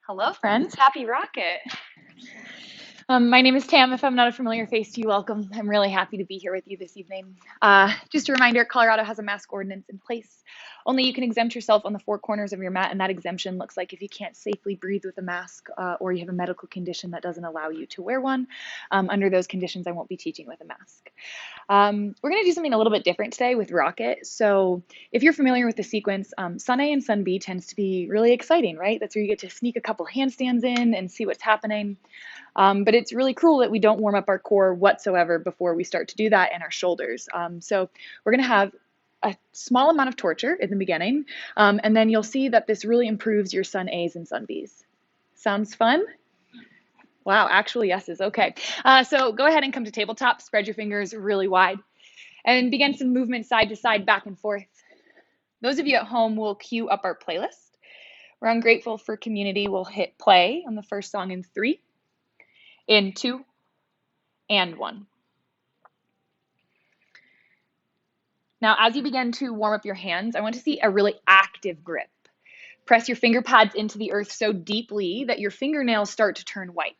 Hello, friends. Happy Rocket. My name is Tam. If I'm not a familiar face to you, welcome. I'm really happy to be here with you this evening. Just a reminder, Colorado has a mask ordinance in place. Only you can exempt yourself on the four corners of your mat, and that exemption looks like if you can't safely breathe with a mask or you have a medical condition that doesn't allow you to wear one. Under those conditions, I won't be teaching with a mask. We're going to do something a little bit different today with Rocket. So if you're familiar with the sequence, Sun A and Sun B tends to be really exciting, right? That's where you get to sneak a couple handstands in and see what's happening. But it's really cruel that we don't warm up our core whatsoever before we start to do that and our shoulders. So we're going to have a small amount of torture in the beginning, and then you'll see that this really improves your Sun A's and Sun B's. Sounds fun? Wow, actually yeses. Okay. So go ahead and come to tabletop, spread your fingers really wide, and begin some movement side to side, back and forth. Those of you at home will cue up our playlist. We're ungrateful for community. We'll hit play on the first song in 3, in 2, and 1. Now, as you begin to warm up your hands, I want to see a really active grip. Press your finger pads into the earth so deeply that your fingernails start to turn white.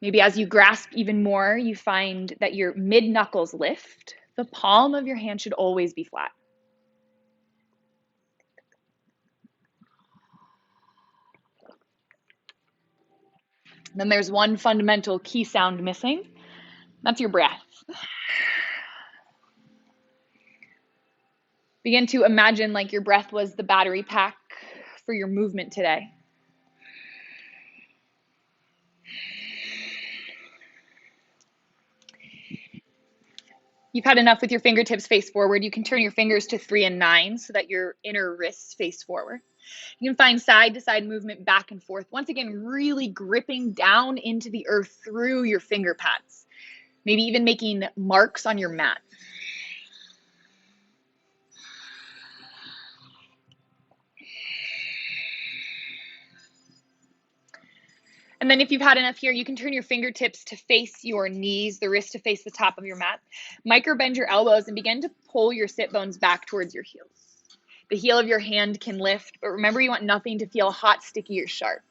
Maybe as you grasp even more, you find that your mid-knuckles lift. The palm of your hand should always be flat. Then there's one fundamental key sound missing. That's your breath. Begin to imagine like your breath was the battery pack for your movement today. You've had enough with your fingertips face forward. You can turn your fingers to 3 and 9 so that your inner wrists face forward. You can find side to side movement back and forth. Once again, really gripping down into the earth through your finger pads. Maybe even making marks on your mat. And then if you've had enough here, you can turn your fingertips to face your knees, the wrist to face the top of your mat. Micro bend your elbows and begin to pull your sit bones back towards your heels. The heel of your hand can lift, but remember you want nothing to feel hot, sticky, or sharp.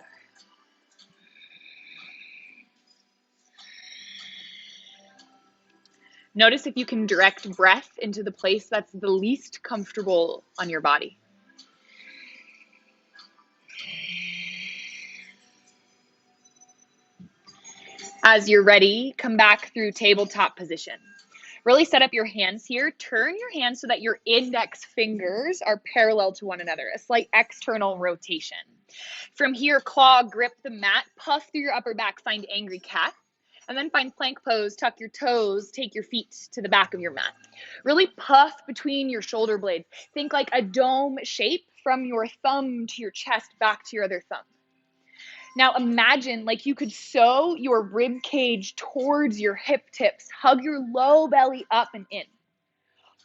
Notice if you can direct breath into the place that's the least comfortable on your body. As you're ready, come back through tabletop position. Really set up your hands here. Turn your hands so that your index fingers are parallel to one another, a slight external rotation. From here, claw, grip the mat, puff through your upper back, find angry cat, and then find plank pose, tuck your toes, take your feet to the back of your mat. Really puff between your shoulder blades. Think like a dome shape from your thumb to your chest, back to your other thumb. Now imagine like you could sew your rib cage towards your hip tips. Hug your low belly up and in.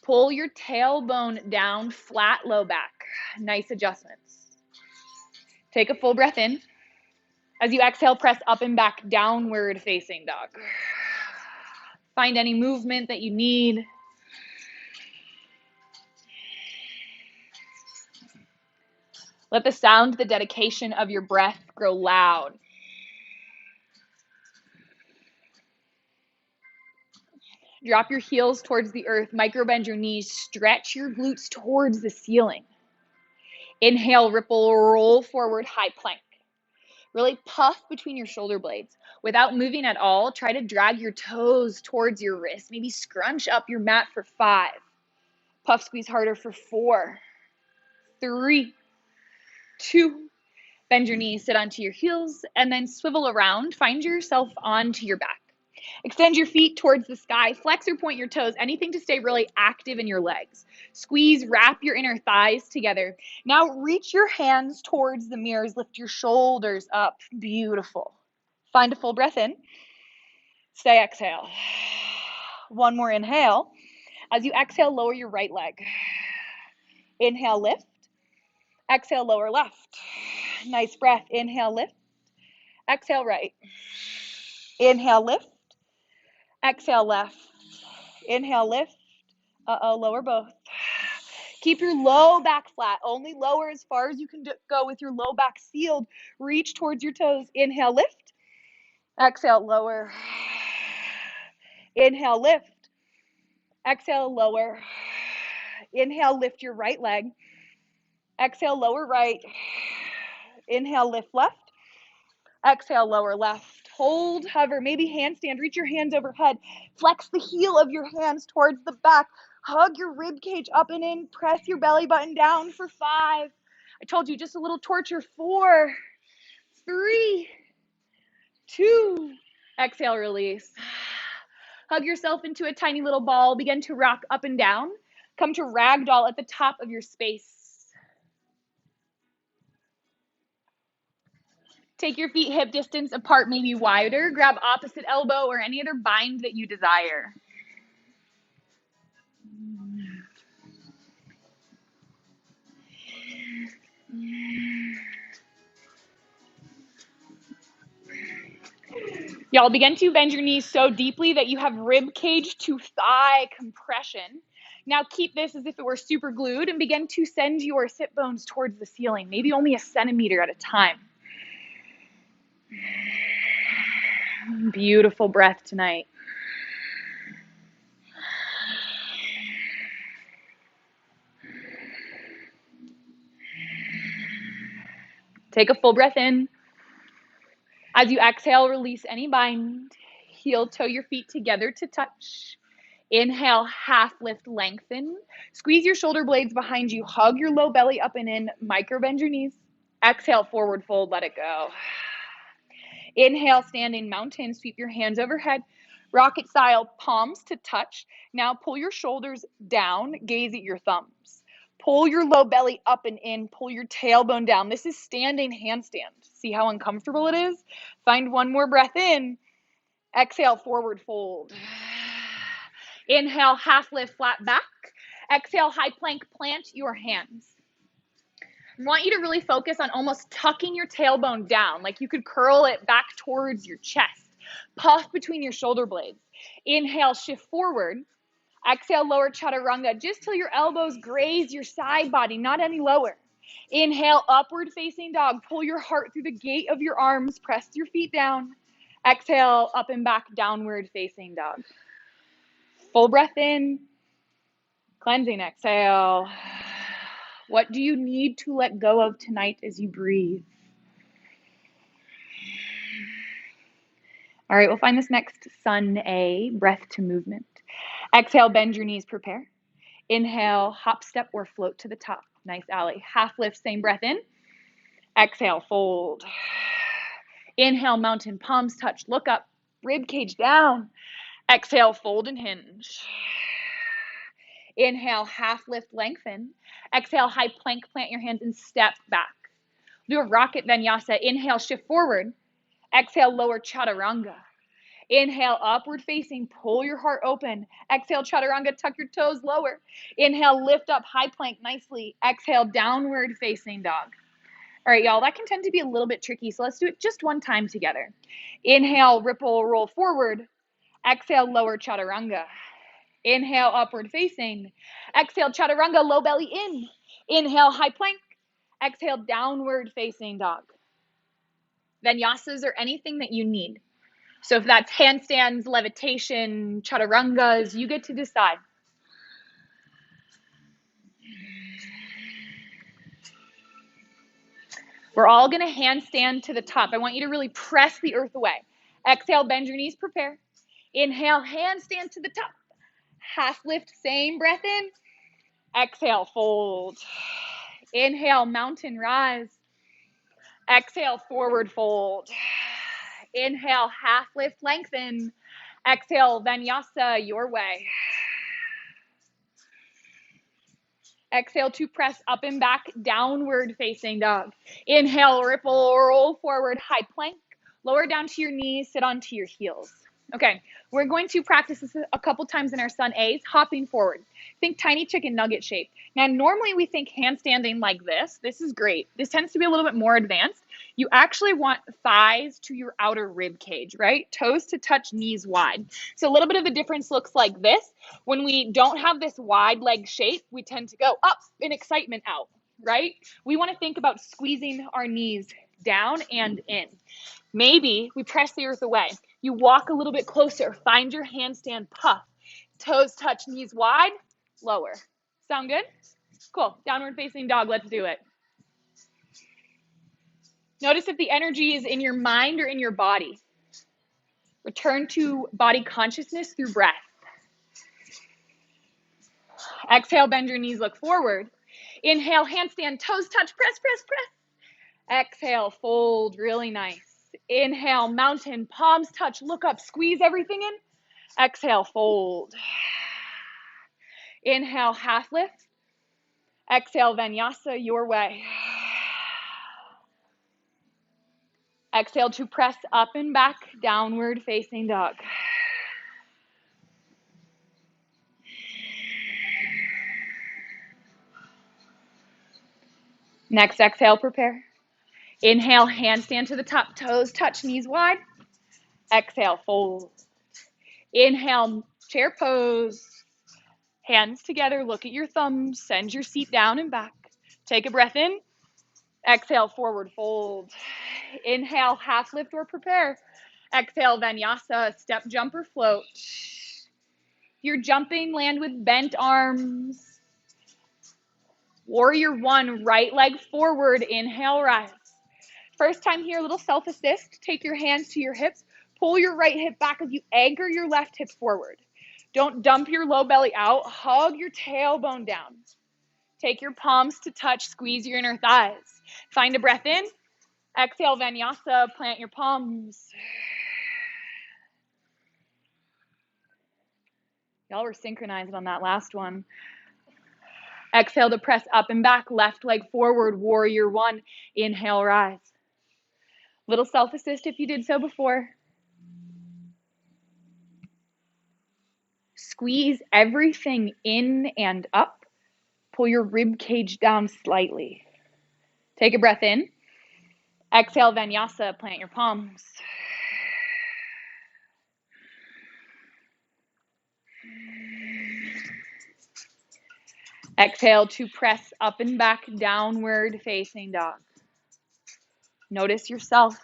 Pull your tailbone down, flat low back. Nice adjustments. Take a full breath in. As you exhale, press up and back, downward facing dog. Find any movement that you need. Let the sound, the dedication of your breath grow loud. Drop your heels towards the earth, micro bend your knees, stretch your glutes towards the ceiling. Inhale, ripple, roll forward, high plank. Really puff between your shoulder blades. Without moving at all, try to drag your toes towards your wrist. Maybe scrunch up your mat for 5. Puff, squeeze harder for 4, 3, 2. Bend your knees, sit onto your heels, and then swivel around. Find yourself onto your back. Extend your feet towards the sky. Flex or point your toes. Anything to stay really active in your legs. Squeeze, wrap your inner thighs together. Now reach your hands towards the mirrors. Lift your shoulders up. Beautiful. Find a full breath in. Stay, exhale. One more inhale. As you exhale, lower your right leg. Inhale, lift. Exhale, lower left. Nice breath. Inhale, lift. Exhale, right. Inhale, lift. Exhale, left. Inhale, lift. Lower both. Keep your low back flat. Only lower as far as you can go with your low back sealed. Reach towards your toes. Inhale, lift. Exhale, lower. Inhale, lift. Exhale, lower. Inhale, lift your right leg. Exhale, lower right. Inhale, lift left. Exhale, lower left. Hold, hover, maybe handstand. Reach your hands overhead. Flex the heel of your hands towards the back. Hug your rib cage up and in. Press your belly button down for 5. I told you, just a little torture. 4, 3, 2. Exhale, release. Hug yourself into a tiny little ball. Begin to rock up and down. Come to ragdoll at the top of your space. Take your feet hip distance apart, maybe wider. Grab opposite elbow or any other bind that you desire. Y'all begin to bend your knees so deeply that you have rib cage to thigh compression. Now keep this as if it were super glued and begin to send your sit bones towards the ceiling, maybe only a centimeter at a time. Beautiful breath tonight. Take a full breath in. As you exhale, release any bind. Heel toe your feet together to touch. Inhale, half lift, lengthen. Squeeze your shoulder blades behind you. Hug your low belly up and in. Micro bend your knees. Exhale, forward fold, let it go. Inhale, standing mountain. Sweep your hands overhead. Rocket style, palms to touch. Now pull your shoulders down. Gaze at your thumbs. Pull your low belly up and in. Pull your tailbone down. This is standing handstand. See how uncomfortable it is? Find one more breath in. Exhale, forward fold. Inhale, half lift, flat back. Exhale, high plank, plant your hands. I want you to really focus on almost tucking your tailbone down, like you could curl it back towards your chest. Puff between your shoulder blades. Inhale, shift forward. Exhale, lower chaturanga, just till your elbows graze your side body, not any lower. Inhale, upward facing dog. Pull your heart through the gate of your arms. Press your feet down. Exhale, up and back, downward facing dog. Full breath in. Cleansing exhale. What do you need to let go of tonight as you breathe? All right, we'll find this next Sun A, breath to movement. Exhale, bend your knees, prepare. Inhale, hop, step, or float to the top. Nice, Allie. Half lift, same breath in. Exhale, fold. Inhale, mountain, palms touch, look up, rib cage down. Exhale, fold and hinge. Inhale, half lift, lengthen. Exhale, high plank, plant your hands and step back. Do a rocket vinyasa. Inhale, shift forward. Exhale, lower chaturanga. Inhale, upward facing, pull your heart open. Exhale, chaturanga, tuck your toes lower. Inhale, lift up, high plank nicely. Exhale, downward facing dog. All right, y'all, that can tend to be a little bit tricky, so let's do it just one time together. Inhale, ripple, roll forward. Exhale, lower chaturanga. Inhale, upward facing. Exhale, chaturanga, low belly in. Inhale, high plank. Exhale, downward facing dog. Vinyasas are anything that you need. So if that's handstands, levitation, chaturangas, you get to decide. We're all going to handstand to the top. I want you to really press the earth away. Exhale, bend your knees, prepare. Inhale, handstand to the top. Half lift, same breath in. Exhale, fold. Inhale, mountain rise. Exhale, forward fold. Inhale, half lift, lengthen. Exhale, vinyasa your way. Exhale to press up and back, downward facing dog. Inhale, ripple, roll forward, high plank. Lower down to your knees, sit onto your heels. Okay, we're going to practice this a couple times in our Sun A's, hopping forward. Think tiny chicken nugget shape. Now, normally we think handstanding like this. This is great. This tends to be a little bit more advanced. You actually want thighs to your outer rib cage, right? Toes to touch, knees wide. So a little bit of the difference looks like this. When we don't have this wide leg shape, we tend to go up in excitement out, right? We want to think about squeezing our knees down and in. Maybe we press the earth away. You walk a little bit closer. Find your handstand puff. Toes touch, knees wide, lower. Sound good? Cool. Downward facing dog. Let's do it. Notice if the energy is in your mind or in your body. Return to body consciousness through breath. Exhale, bend your knees, look forward. Inhale, handstand, toes touch, press, press, press. Exhale, fold, really nice. Inhale, mountain, palms touch, look up, squeeze everything in. Exhale, fold. Inhale, half lift. Exhale, vinyasa, your way. Exhale to press up and back, downward facing dog. Next exhale, prepare. Inhale, handstand to the top, toes touch, knees wide. Exhale, fold. Inhale, chair pose. Hands together, look at your thumbs, send your seat down and back. Take a breath in. Exhale, forward fold. Inhale, half lift or prepare. Exhale, vinyasa, step, jump, or float. If you're jumping, land with bent arms. Warrior one, right leg forward, inhale, rise. First time here, a little self-assist. Take your hands to your hips. Pull your right hip back as you anchor your left hip forward. Don't dump your low belly out. Hug your tailbone down. Take your palms to touch. Squeeze your inner thighs. Find a breath in. Exhale, vinyasa. Plant your palms. Y'all were synchronized on that last one. Exhale to press up and back. Left leg forward. Warrior one. Inhale, rise. Little self-assist if you did so before. Squeeze everything in and up. Pull your rib cage down slightly. Take a breath in. Exhale, vinyasa, plant your palms. Exhale to press up and back, downward facing dog. Notice yourself.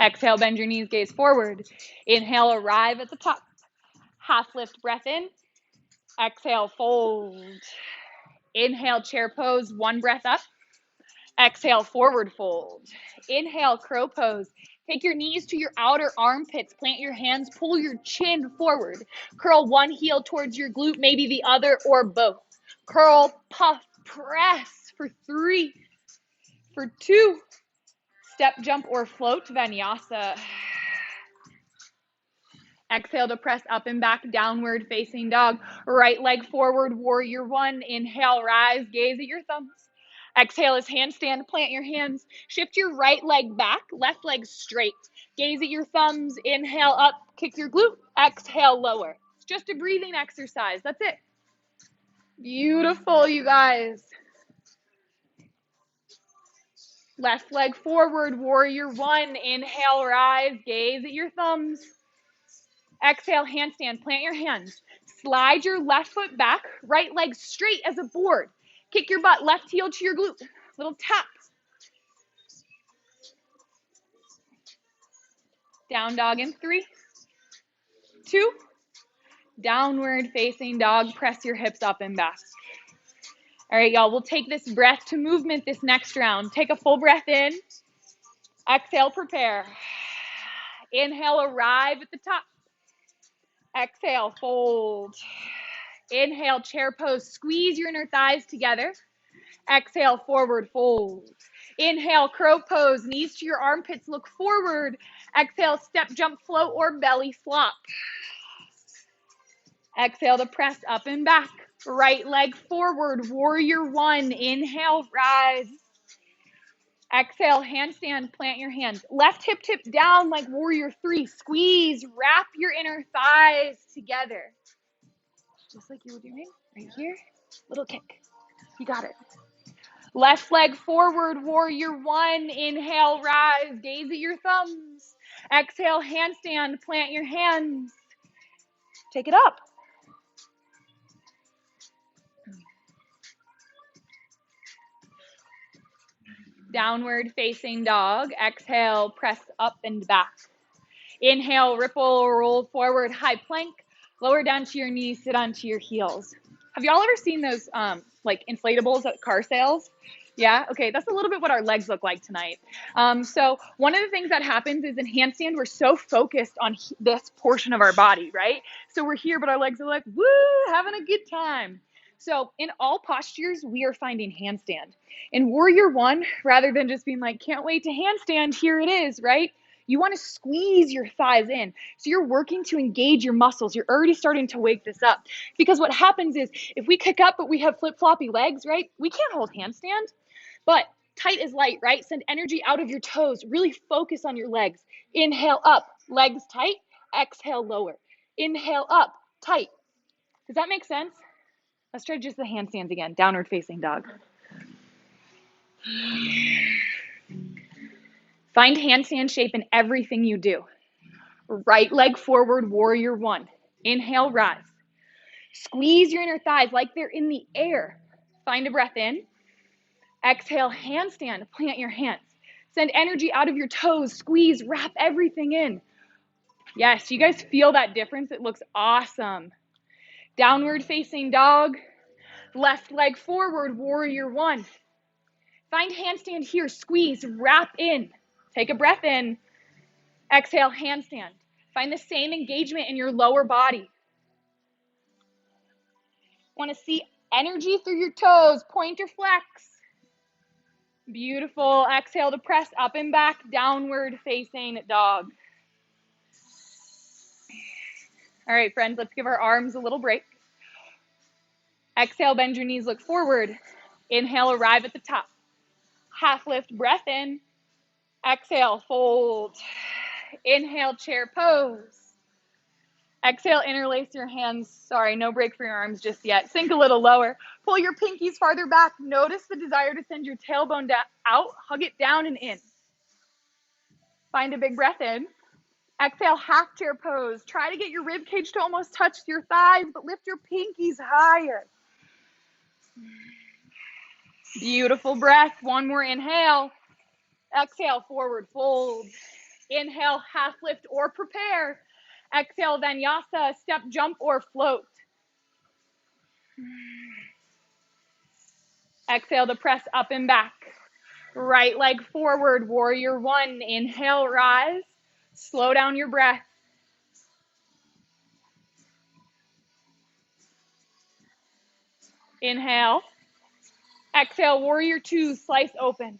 Exhale, bend your knees, gaze forward. Inhale, arrive at the top. Half lift, breath in. Exhale, fold. Inhale, chair pose, one breath up. Exhale, forward fold. Inhale, crow pose. Take your knees to your outer armpits. Plant your hands, pull your chin forward. Curl one heel towards your glute, maybe the other or both. Curl, puff, press for 3, for 2. Step, jump, or float, vinyasa. Exhale to press up and back, downward facing dog. Right leg forward, warrior one. Inhale, rise, gaze at your thumbs. Exhale is handstand, plant your hands. Shift your right leg back, left leg straight. Gaze at your thumbs, inhale up, kick your glute. Exhale, lower. It's just a breathing exercise, that's it. Beautiful, you guys. Left leg forward, warrior one. Inhale, rise, gaze at your thumbs. Exhale, handstand, plant your hands. Slide your left foot back, right leg straight as a board. Kick your butt, left heel to your glute. Little tap. Down dog in 3, 2. Downward facing dog. Press your hips up and back. All right, y'all, we'll take this breath to movement this next round. Take a full breath in. Exhale, prepare. Inhale, arrive at the top. Exhale, fold. Inhale, chair pose. Squeeze your inner thighs together. Exhale, forward fold. Inhale, crow pose. Knees to your armpits, look forward. Exhale, step, jump, float, or belly flop. Exhale to press up and back. Right leg forward, warrior one. Inhale, rise. Exhale, handstand, plant your hands. Left hip tips down like warrior three. Squeeze, wrap your inner thighs together. Just like you were doing right here. Little kick. You got it. Left leg forward, warrior one. Inhale, rise, gaze at your thumbs. Exhale, handstand, plant your hands. Take it up. Downward facing dog. Exhale, press up and back. Inhale, ripple, roll forward, high plank. Lower down to your knees, sit onto your heels. Have y'all ever seen those like inflatables at car sales? Yeah, okay, that's a little bit what our legs look like tonight. So one of the things that happens is in handstand, we're so focused on this portion of our body, right? So we're here, but our legs are like, woo, having a good time. So in all postures, we are finding handstand. In warrior one, rather than just being like, can't wait to handstand, here it is, right? You want to squeeze your thighs in. So you're working to engage your muscles. You're already starting to wake this up. Because what happens is if we kick up but we have flip-floppy legs, right? We can't hold handstand. But tight is light, right? Send energy out of your toes. Really focus on your legs. Inhale up, legs tight. Exhale lower. Inhale up, tight. Does that make sense? Let's try just the handstands again. Downward facing dog. Find handstand shape in everything you do. Right leg forward, warrior one. Inhale, rise. Squeeze your inner thighs like they're in the air. Find a breath in. Exhale, handstand, plant your hands. Send energy out of your toes, squeeze, wrap everything in. Yes, you guys feel that difference? It looks awesome. Downward facing dog. Left leg forward, warrior one. Find handstand here, squeeze, wrap in. Take a breath in. Exhale, handstand. Find the same engagement in your lower body. Want to see energy through your toes, pointer flex. Beautiful. Exhale to press up and back, downward facing dog. All right, friends, let's give our arms a little break. Exhale, bend your knees, look forward. Inhale, arrive at the top. Half lift, breath in. Exhale, fold. Inhale, chair pose. Exhale, interlace your hands. Sorry, no break for your arms just yet. Sink a little lower. Pull your pinkies farther back. Notice the desire to send your tailbone out. Hug it down and in. Find a big breath in. Exhale, half chair pose. Try to get your rib cage to almost touch your thighs, but lift your pinkies higher. Beautiful breath. One more inhale. Exhale, forward fold. Inhale, half lift or prepare. Exhale, vinyasa, step, jump, or float. Exhale to press up and back. Right leg forward, warrior one. Inhale, rise. Slow down your breath. Inhale. Exhale, warrior two, slice open.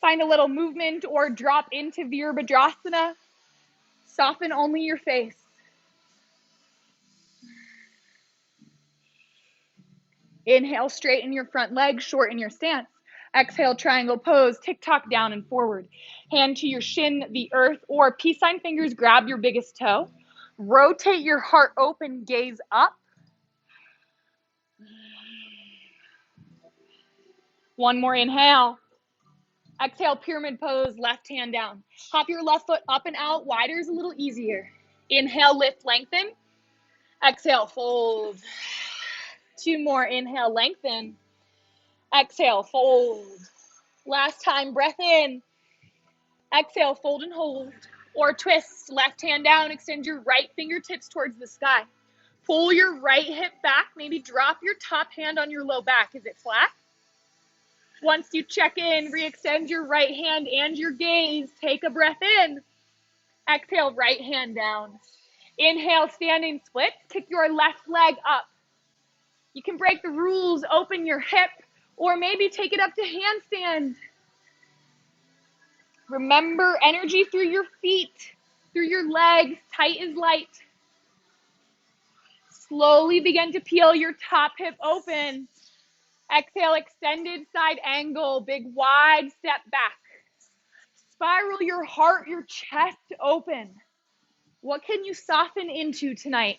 Find a little movement or drop into Virabhadrasana. Soften only your face. Inhale, straighten your front leg, shorten your stance. Exhale, triangle pose, tick-tock down and forward. Hand to your shin, the earth, or peace sign fingers, grab your biggest toe. Rotate your heart open, gaze up. One more inhale. Exhale, pyramid pose, left hand down. Hop your left foot up and out. Wider is a little easier. Inhale, lift, lengthen. Exhale, fold. Two more. Inhale, lengthen. Exhale, fold. Last time, breath in. Exhale, fold and hold. Or twist, left hand down. Extend your right fingertips towards the sky. Pull your right hip back. Maybe drop your top hand on your low back. Is it flat? Once you check in, re-extend your right hand and your gaze. Take a breath in. Exhale, right hand down. Inhale, standing split. Kick your left leg up. You can break the rules, open your hip, or maybe take it up to handstand. Remember, energy through your feet, through your legs. Tight is light. Slowly begin to peel your top hip open. Exhale, extended side angle, big wide step back. Spiral your heart, your chest open. What can you soften into tonight?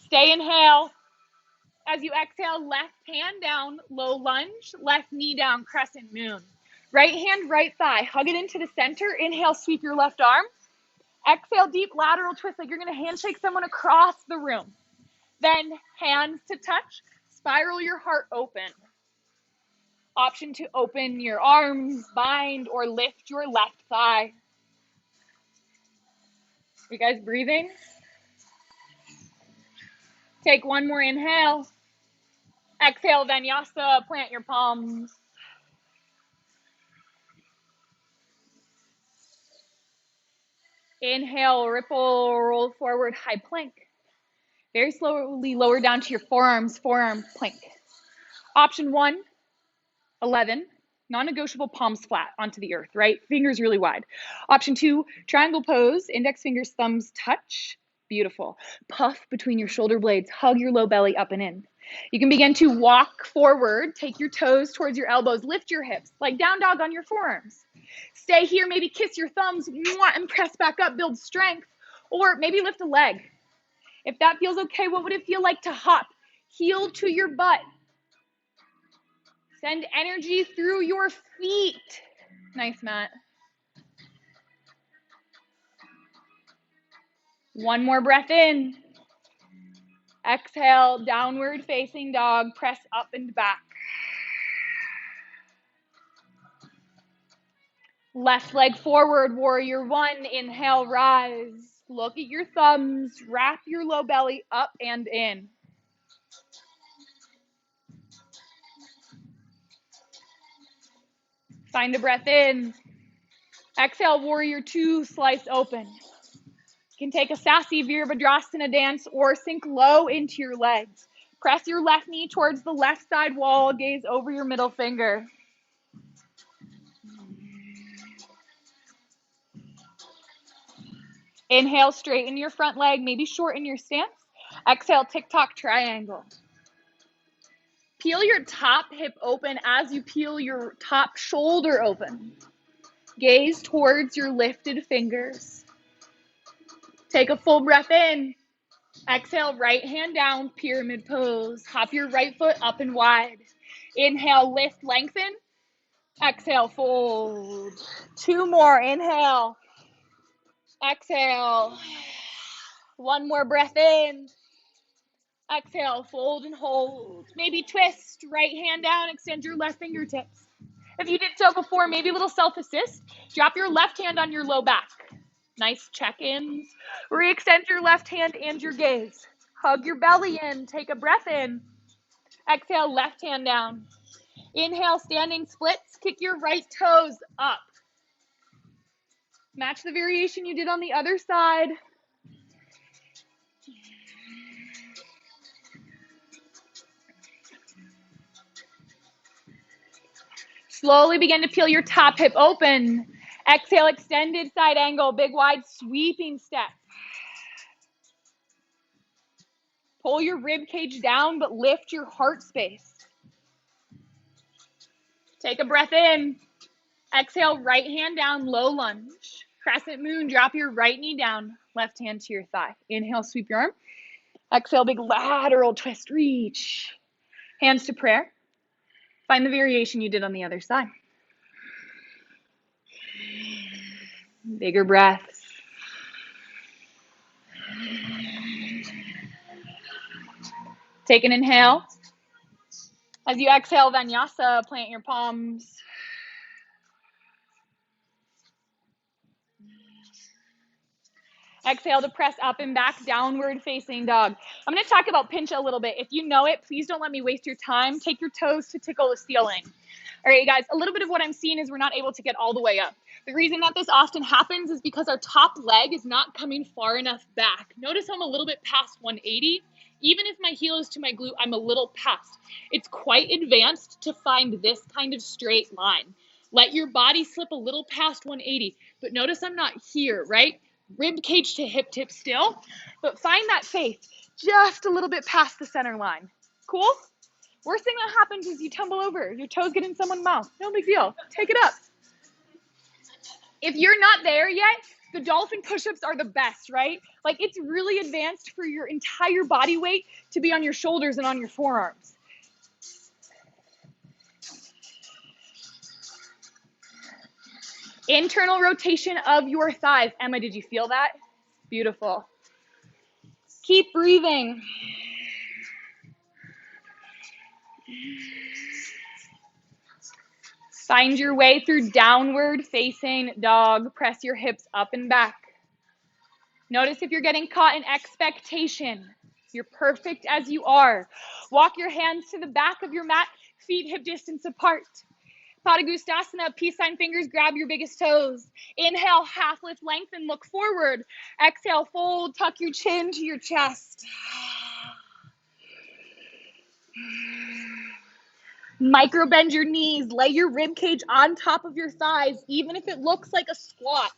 Stay inhale. As you exhale, left hand down, low lunge, left knee down, crescent moon. Right hand, right thigh, hug it into the center. Inhale, sweep your left arm. Exhale, deep lateral twist, like you're gonna handshake someone across the room. Then hands to touch, spiral your heart open. Option to open your arms, bind, or lift your left thigh. You guys breathing? Take one more inhale. Exhale, vinyasa, plant your palms. Inhale, ripple, roll forward, high plank. Very slowly lower down to your forearms, forearm plank. Option 1, 11, non-negotiable, palms flat onto the earth, right? Fingers really wide. Option 2, triangle pose, index fingers, thumbs touch. Beautiful. Puff between your shoulder blades, hug your low belly up and in. You can begin to walk forward, take your toes towards your elbows, lift your hips, like down dog on your forearms. Stay here, maybe kiss your thumbs, and press back up, build strength, or maybe lift a leg. If that feels okay, what would it feel like to hop? Heel to your butt. Send energy through your feet. Nice, Matt. One more breath in. Exhale, downward facing dog, press up and back. Left leg forward, warrior 1, inhale, rise. Look at your thumbs, wrap your low belly up and in. Find a breath in. Exhale, warrior 2, slice open. You can take a sassy Virabhadrasana dance or sink low into your legs. Press your left knee towards the left side wall, gaze over your middle finger. Inhale, straighten your front leg, maybe shorten your stance. Exhale, TikTok triangle. Peel your top hip open as you peel your top shoulder open. Gaze towards your lifted fingers. Take a full breath in. Exhale, right hand down, pyramid pose. Hop your right foot up and wide. Inhale, lift, lengthen. Exhale, fold. 2 more, inhale. Exhale. 1 more breath in. Exhale, fold and hold. Maybe twist, right hand down, extend your left fingertips. If you did so before, maybe a little self-assist. Drop your left hand on your low back. Nice check-ins. Re-extend your left hand and your gaze. Hug your belly in, take a breath in. Exhale, left hand down. Inhale, standing splits, kick your right toes up. Match the variation you did on the other side. Slowly begin to peel your top hip open. Exhale, extended side angle, big wide sweeping step. Pull your rib cage down, but lift your heart space. Take a breath in. Exhale, right hand down, low lunge. Crescent moon, drop your right knee down, left hand to your thigh. Inhale, sweep your arm. Exhale, big lateral twist, reach. Hands to prayer. Find the variation you did on the other side. Bigger breaths. Take an inhale. As you exhale, vinyasa, plant your palms. Exhale to press up and back, downward facing dog. I'm going to talk about pincha a little bit. If you know it, please don't let me waste your time. Take your toes to tickle the ceiling. All right, guys, a little bit of what I'm seeing is we're not able to get all the way up. The reason that this often happens is because our top leg is not coming far enough back. Notice I'm a little bit past 180. Even if my heel is to my glute, I'm a little past. It's quite advanced to find this kind of straight line. Let your body slip a little past 180, but notice I'm not here, right? Rib cage to hip tip still, but find that faith just a little bit past the center line. Cool? Worst thing that happens is you tumble over. Your toes get in someone's mouth. No big deal. Take it up. If you're not there yet, the dolphin push-ups are the best, right? Like, it's really advanced for your entire body weight to be on your shoulders and on your forearms. Internal rotation of your thighs. Emma, did you feel that? Beautiful. Keep breathing. Find your way through downward facing dog. Press your hips up and back. Notice if you're getting caught in expectation. You're perfect as you are. Walk your hands to the back of your mat, feet hip distance apart. Padangusthasana, peace sign fingers, grab your biggest toes. Inhale, half lift, lengthen, look forward. Exhale, fold, tuck your chin to your chest. Micro bend your knees, lay your rib cage on top of your thighs, even if it looks like a squat.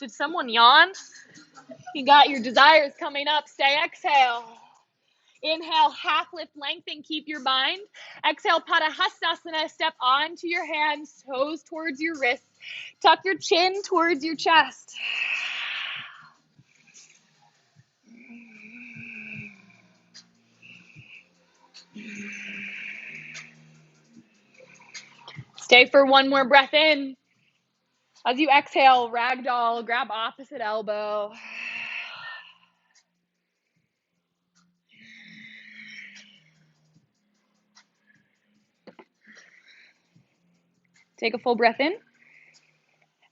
Did someone yawn? You got your desires coming up. Stay, exhale. Inhale, half lift, lengthen, keep your bind. Exhale, Padahastasana, step onto your hands, toes towards your wrists. Tuck your chin towards your chest. Stay for one more breath in. As you exhale, ragdoll, grab opposite elbow. Take a full breath in.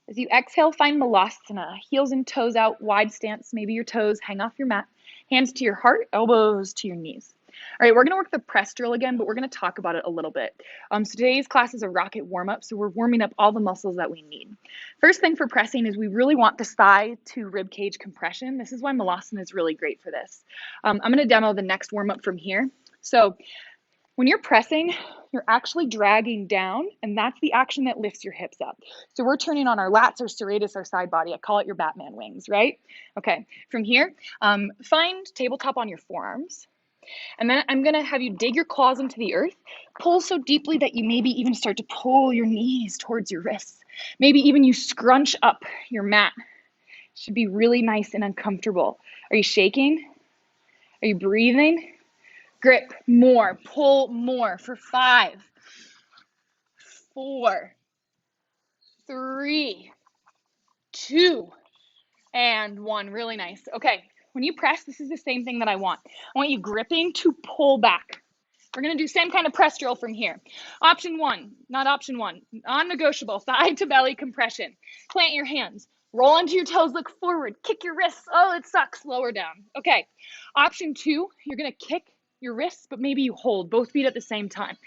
As you exhale, find Malasana. Heels and toes out, wide stance. Maybe your toes hang off your mat. Hands to your heart, elbows to your knees. All right, we're going to work the press drill again, but we're going to talk about it a little bit. So today's class is a rocket warm-up, so we're warming up all the muscles that we need. First thing for pressing is we really want this thigh to rib cage compression. This is why Malasana is really great for this. I'm going to demo the next warm-up from here. So when you're pressing, you're actually dragging down, and that's the action that lifts your hips up. So we're turning on our lats, our serratus, our side body. I call it your Batman wings, right? Okay, from here, find tabletop on your forearms. And then I'm gonna have you dig your claws into the earth, pull so deeply that you maybe even start to pull your knees towards your wrists. Maybe even you scrunch up your mat. Should be really nice and uncomfortable. Are you shaking? Are you breathing? Grip more, pull more for 5, 4, 3, 2, and 1. Really nice. Okay, when you press, this is the same thing that I want. I want you gripping to pull back. We're going to do same kind of press drill from here. Option 1, not option 1, non-negotiable, thigh to belly compression. Plant your hands, roll onto your toes, look forward, kick your wrists. Oh, it sucks, lower down. Okay, option 2, you're going to kick your wrists, but maybe you hold both feet at the same time.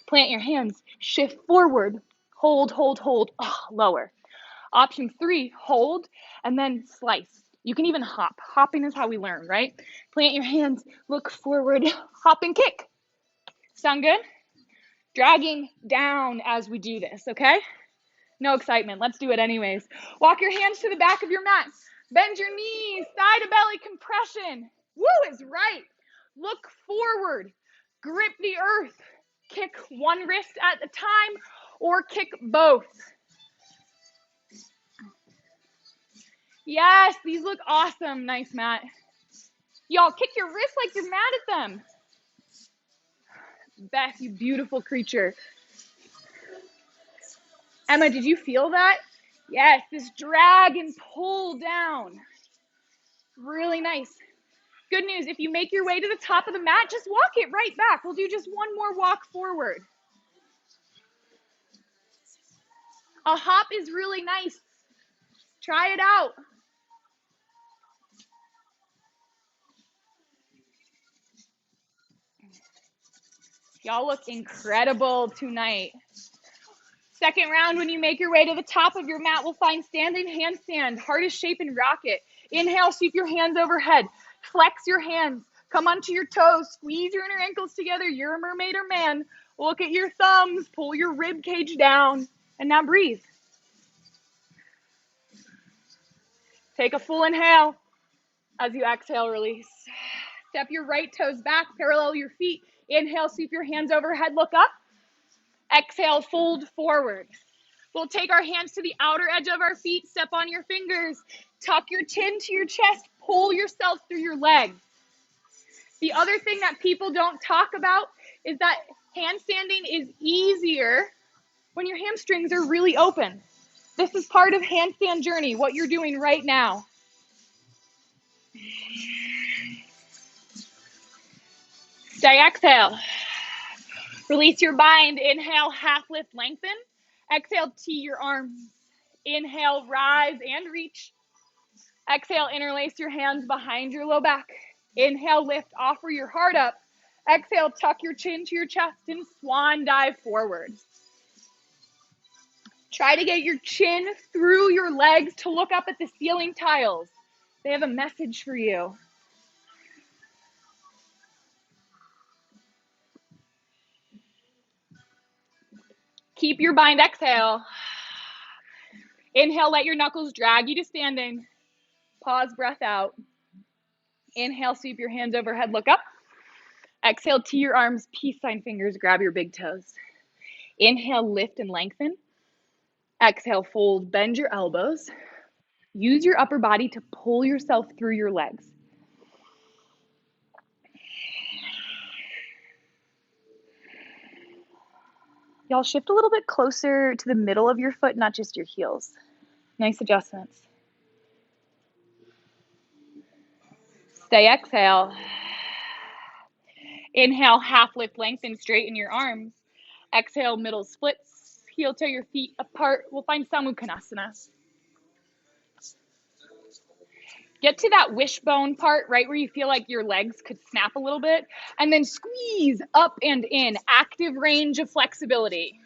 Plant your hands, shift forward, hold, hold, hold, lower. Option 3, hold, and then slice. You can even hop. Hopping is how we learn, right? Plant your hands, look forward, hop and kick. Sound good? Dragging down as we do this, okay? No excitement. Let's do it anyways. Walk your hands to the back of your mat. Bend your knees, thigh to belly compression. Woo is right. Look forward. Grip the earth. Kick one wrist at a time or kick both. Yes, these look awesome. Nice, Matt. Y'all, kick your wrists like you're mad at them. Beth, you beautiful creature. Emma, did you feel that? Yes, this drag and pull down. Really nice. Good news, if you make your way to the top of the mat, just walk it right back. We'll do just one more walk forward. A hop is really nice. Try it out. Y'all look incredible tonight. Second round, when you make your way to the top of your mat, we'll find standing handstand, hardest shape and rocket. Inhale, sweep your hands overhead. Flex your hands. Come onto your toes. Squeeze your inner ankles together. You're a mermaid or man. Look at your thumbs. Pull your rib cage down. And now breathe. Take a full inhale. As you exhale, release. Step your right toes back, parallel your feet. Inhale, sweep your hands overhead, look up. Exhale, fold forward. We'll take our hands to the outer edge of our feet, step on your fingers, tuck your chin to your chest, pull yourself through your legs. The other thing that people don't talk about is that handstanding is easier when your hamstrings are really open. This is part of handstand journey, what you're doing right now. Stay, exhale. Release your bind. Inhale, half lift, lengthen. Exhale, tee your arms. Inhale, rise and reach. Exhale, interlace your hands behind your low back. Inhale, lift, offer your heart up. Exhale, tuck your chin to your chest and swan dive forward. Try to get your chin through your legs to look up at the ceiling tiles. They have a message for you. Keep your bind, exhale. Inhale, let your knuckles drag you to standing. Pause, breath out. Inhale, sweep your hands overhead, look up. Exhale, tee your arms, peace sign fingers, grab your big toes. Inhale, lift and lengthen. Exhale, fold, bend your elbows. Use your upper body to pull yourself through your legs. Y'all shift a little bit closer to the middle of your foot, not just your heels. Nice adjustments. Stay, exhale. Inhale, half lift, lengthen, straighten your arms. Exhale, middle splits, heel toe your feet apart. We'll find Samukhanasana. Get to that wishbone part, right where you feel like your legs could snap a little bit, and then squeeze up and in, active range of flexibility.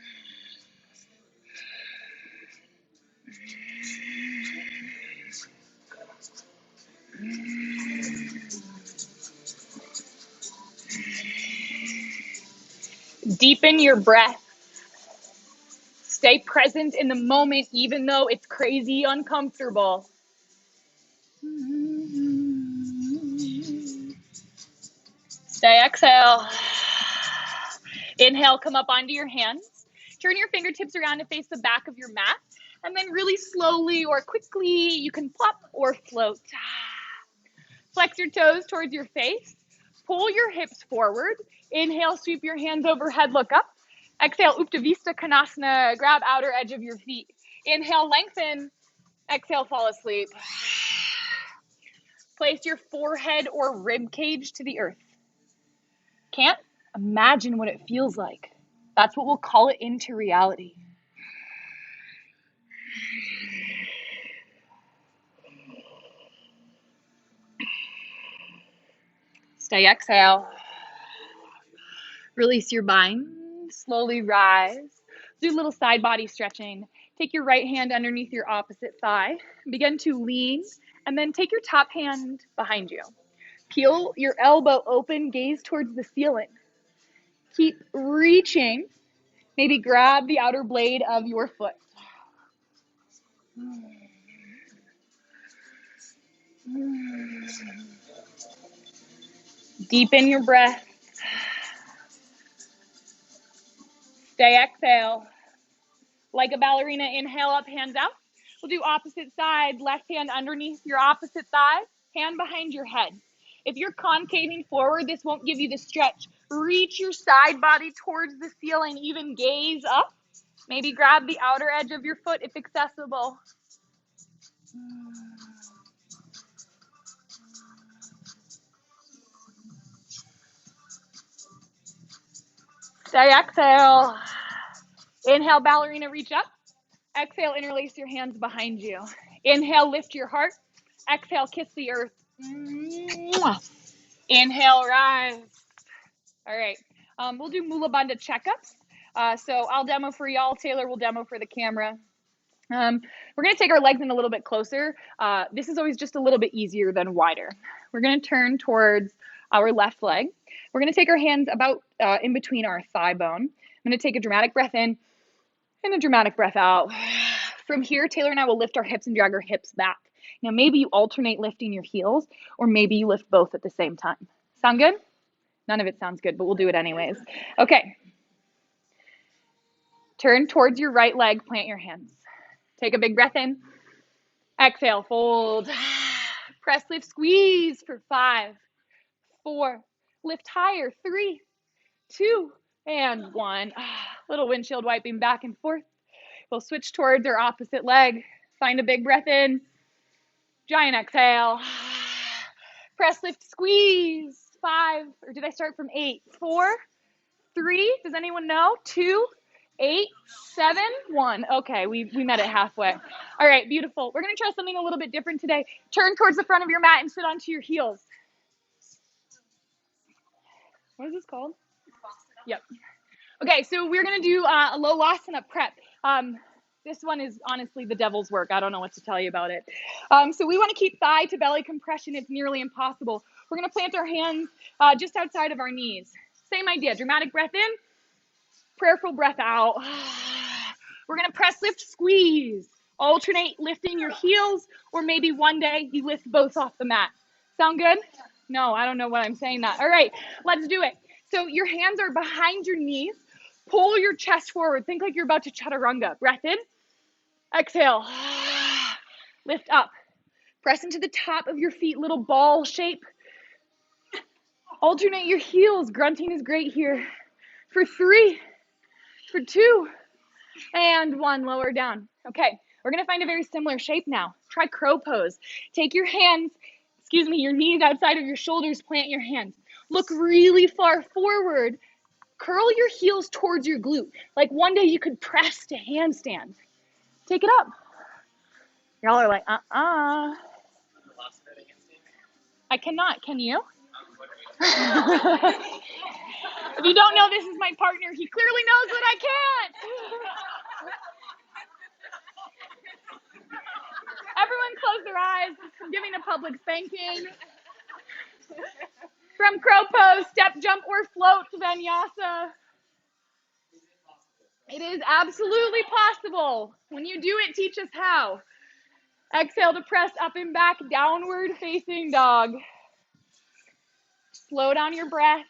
Deepen your breath. Stay present in the moment, even though it's crazy uncomfortable. Stay, exhale. Inhale, come up onto your hands. Turn your fingertips around to face the back of your mat. And then really slowly or quickly, you can plop or float. Flex your toes towards your face. Pull your hips forward. Inhale, sweep your hands overhead, look up. Exhale, Uttanasana Konasana, grab outer edge of your feet. Inhale, lengthen. Exhale, fall asleep. Place your forehead or rib cage to the earth. Can't? Imagine what it feels like. That's what we'll call it into reality. Stay, exhale. Release your bind. Slowly rise. Do a little side body stretching. Take your right hand underneath your opposite thigh. Begin to lean, and then take your top hand behind you. Peel your elbow open, gaze towards the ceiling. Keep reaching. Maybe grab the outer blade of your foot. Deepen your breath. Stay, exhale. Like a ballerina, inhale up, hands out. We'll do opposite side, left hand underneath your opposite thigh, hand behind your head. If you're concaving forward, this won't give you the stretch. Reach your side body towards the ceiling, even gaze up. Maybe grab the outer edge of your foot if accessible. Stay, exhale. Inhale, ballerina, reach up. Exhale, interlace your hands behind you. Inhale, lift your heart. Exhale, kiss the earth. Inhale, rise. All right, we'll do Mula Bandha checkups. So I'll demo for y'all. Taylor will demo for the camera. We're going to take our legs in a little bit closer. This is always just a little bit easier than wider. We're going to turn towards our left leg. We're going to take our hands about in between our thigh bone. I'm going to take a dramatic breath in and a dramatic breath out. From here, Taylor and I will lift our hips and drag our hips back. Now maybe you alternate lifting your heels, or maybe you lift both at the same time. Sound good? None of it sounds good, but we'll do it anyways. Okay. Turn towards your right leg, plant your hands. Take a big breath in. Exhale, fold. Press, lift, squeeze for 5, 4. Lift higher, 3, 2, and 1. Little windshield wiping back and forth. We'll switch towards our opposite leg. Find a big breath in. Giant exhale. Press, lift, squeeze. 5, or did I start from 8? 4, 3, does anyone know? 2, 8, 7, 1. Okay, we met it halfway. All right, beautiful. We're going to try something a little bit different today. Turn towards the front of your mat and sit onto your heels. What is this called? Yep. Okay, so we're going to do a low asana prep. This one is honestly the devil's work. I don't know what to tell you about it. So we want to keep thigh to belly compression. It's nearly impossible. We're going to plant our hands just outside of our knees. Same idea. Dramatic breath in, prayerful breath out. We're going to press, lift, squeeze. Alternate lifting your heels, or maybe one day you lift both off the mat. Sound good? No, I don't know what I'm saying that. All right, let's do it. So your hands are behind your knees. Pull your chest forward. Think like you're about to chaturanga. Breath in. Exhale. Lift up. Press into the top of your feet, little ball shape. Alternate your heels. Grunting is great here. For 3, for 2, and 1. Lower down. Okay, we're going to find a very similar shape now. Try crow pose. Take your hands, your knees outside of your shoulders. Plant your hands. Look really far forward. Curl your heels towards your glute. Like one day you could press to handstand. Take it up. Y'all are like, I cannot. Can you? If you don't know, this is my partner. He clearly knows that I can't. Everyone close their eyes. I'm giving a public spanking. From crow pose, step, jump, or float to vinyasa. It is absolutely possible. When you do it, teach us how. Exhale to press up and back, downward facing dog. Slow down your breath.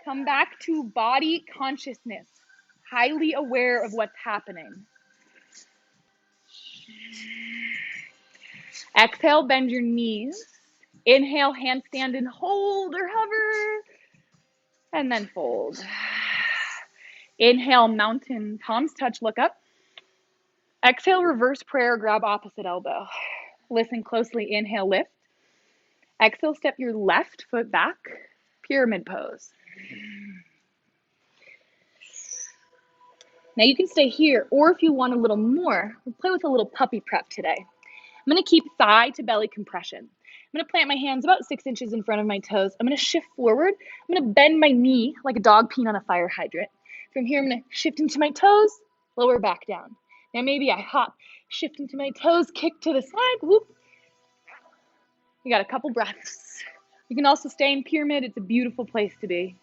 Come back to body consciousness, highly aware of what's happening. Exhale, bend your knees. Inhale, handstand and hold or hover, and then fold. Inhale, mountain, palms touch, look up. Exhale, reverse prayer, grab opposite elbow. Listen closely, inhale, lift. Exhale, step your left foot back, pyramid pose. Now you can stay here, or if you want a little more, we'll play with a little puppy prep today. I'm going to keep thigh to belly compression. I'm going to plant my hands about 6 inches in front of my toes. I'm going to shift forward. I'm going to bend my knee like a dog peeing on a fire hydrant. From here, I'm going to shift into my toes, lower back down. Now maybe I hop, shift into my toes, kick to the side, whoop. You got a couple breaths. You can also stay in pyramid. It's a beautiful place to be.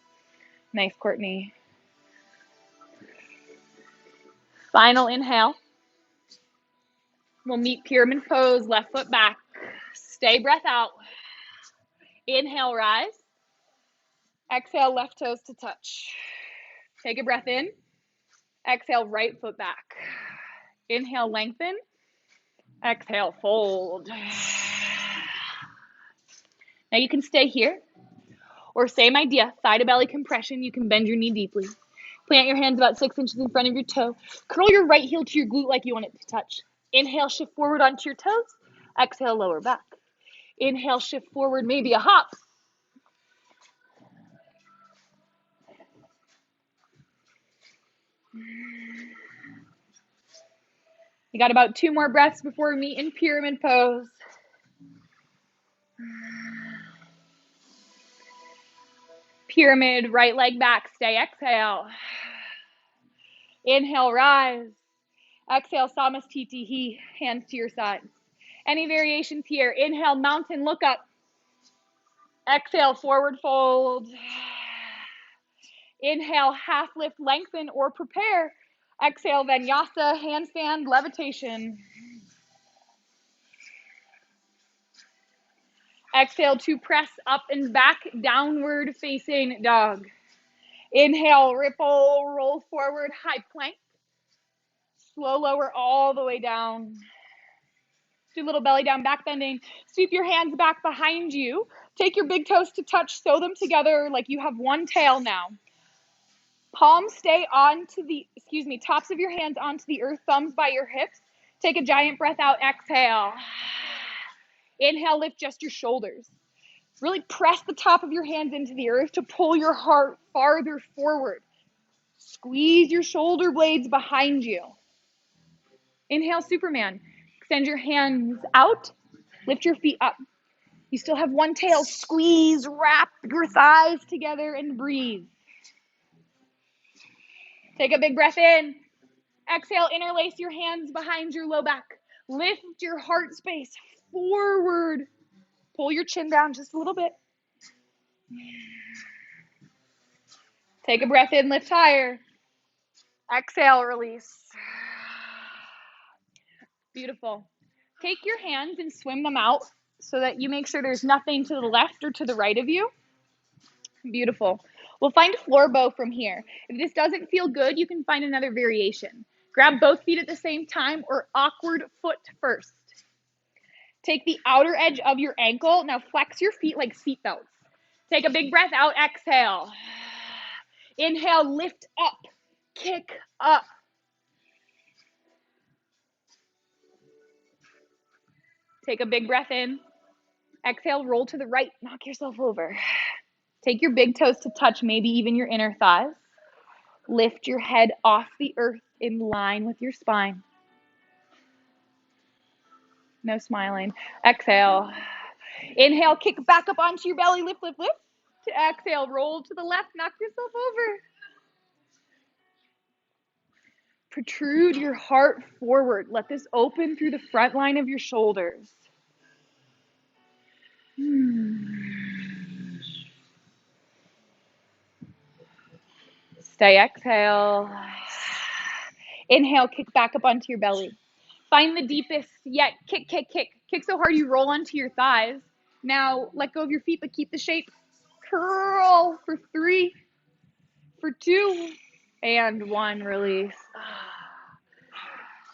Nice, Courtney. Final inhale. We'll meet pyramid pose, left foot back. Stay breath out. Inhale, rise. Exhale, left toes to touch. Take a breath in. Exhale, right foot back. Inhale, lengthen. Exhale, fold. Now you can stay here, or same idea, thigh to belly compression. You can bend your knee deeply. Plant your hands about 6 inches in front of your toe. Curl your right heel to your glute like you want it to touch. Inhale, shift forward onto your toes. Exhale, lower back. Inhale, shift forward, maybe a hop. You got about 2 more breaths before we meet in pyramid pose. Pyramid, right leg back, stay, exhale. Inhale, rise. Exhale, Samastitihi, hands to your sides. Any variations here? Inhale, mountain, look up. Exhale, forward fold. Inhale, half lift, lengthen, or prepare. Exhale, vinyasa, handstand, levitation. Exhale to press up and back, downward facing dog. Inhale, ripple, roll forward, high plank. Slow lower all the way down. Do a little belly down, back bending. Sweep your hands back behind you. Take your big toes to touch, sew them together like you have one tail now. Palms stay onto the, tops of your hands onto the earth, thumbs by your hips. Take a giant breath out, exhale. Inhale, lift just your shoulders. Really press the top of your hands into the earth to pull your heart farther forward. Squeeze your shoulder blades behind you. Inhale, Superman. Extend your hands out. Lift your feet up. You still have one tail. Squeeze, wrap your thighs together and breathe. Take a big breath in. Exhale, interlace your hands behind your low back. Lift your heart space forward. Pull your chin down just a little bit. Take a breath in, lift higher. Exhale, release. Beautiful. Take your hands and swim them out so that you make sure there's nothing to the left or to the right of you. Beautiful. We'll find floor bow from here. If this doesn't feel good, you can find another variation. Grab both feet at the same time or awkward foot first. Take the outer edge of your ankle. Now flex your feet like seat belts. Take a big breath out, exhale. Inhale, lift up, kick up. Take a big breath in. Exhale, roll to the right, knock yourself over. Take your big toes to touch, maybe even your inner thighs. Lift your head off the earth in line with your spine. No smiling. Exhale. Inhale, kick back up onto your belly, lift, lift, lift. To exhale, roll to the left, knock yourself over. Protrude your heart forward. Let this open through the front line of your shoulders. Stay, exhale. Inhale, kick back up onto your belly. Find the deepest yet. Kick, kick, kick. Kick so hard you roll onto your thighs. Now let go of your feet, but keep the shape. Curl for 3, for 2, and 1. Release.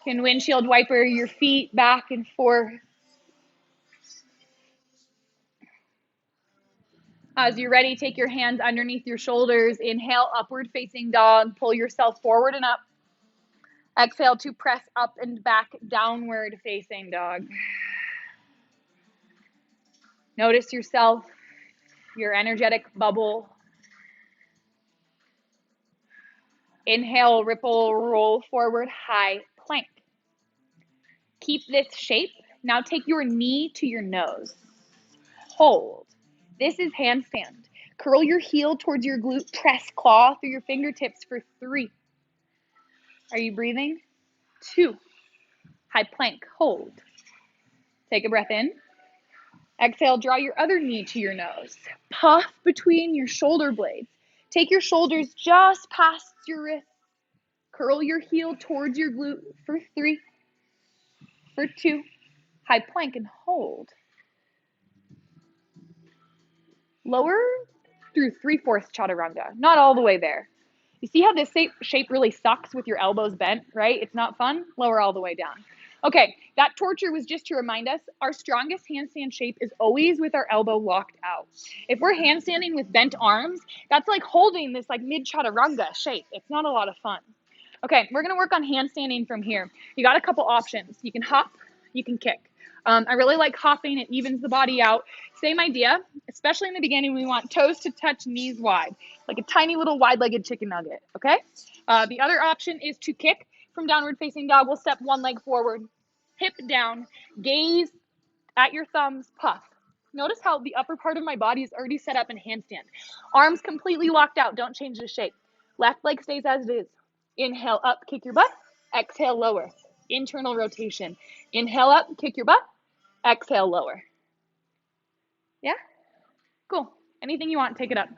Can windshield wiper your feet back and forth. As you're ready, take your hands underneath your shoulders. Inhale, upward facing dog. Pull yourself forward and up. Exhale to press up and back, downward facing dog. Notice yourself, your energetic bubble. Inhale, ripple, roll forward, high plank. Keep this shape. Now take your knee to your nose. Hold. This is handstand. Curl your heel towards your glute. Press claw through your fingertips for 3. Are you breathing? 2. High plank. Hold. Take a breath in. Exhale, draw your other knee to your nose. Puff between your shoulder blades. Take your shoulders just past your wrist. Curl your heel towards your glute for 3, for 2. High plank and hold. Lower through 3/4 chaturanga. Not all the way there. You see how this shape really sucks with your elbows bent, right? It's not fun. Lower all the way down. Okay, that torture was just to remind us our strongest handstand shape is always with our elbow locked out. If we're handstanding with bent arms, that's like holding this like mid chaturanga shape. It's not a lot of fun. Okay, we're gonna work on handstanding from here. You got a couple options. You can hop, you can kick. I really like hopping. It evens the body out. Same idea, especially in the beginning, we want toes to touch, knees wide, like a tiny little wide-legged chicken nugget, okay? The other option is to kick from downward facing dog. We'll step one leg forward, hip down, gaze at your thumbs, puff. Notice how the upper part of my body is already set up in handstand. Arms completely locked out. Don't change the shape. Left leg stays as it is. Inhale up, kick your butt. Exhale, lower. Internal rotation. Inhale up, kick your butt. Exhale, lower. Yeah? Cool. Anything you want, take it up.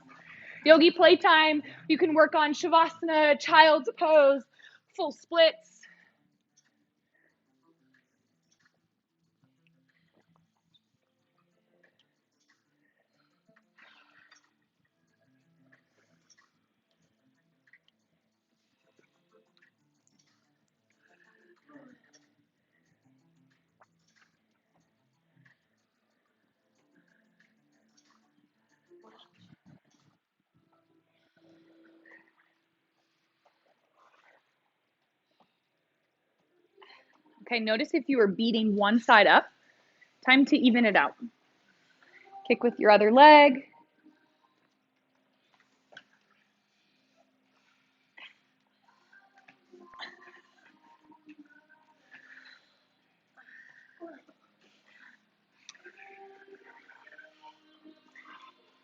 Yogi playtime. You can work on Shavasana, child's pose, full splits. Okay, notice if you are beating one side up. Time to even it out. Kick with your other leg.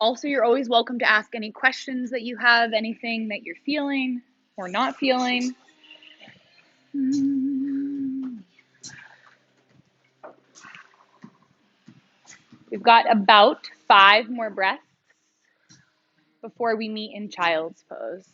Also, you're always welcome to ask any questions that you have, anything that you're feeling or not feeling. We've got about 5 more breaths before we meet in child's pose.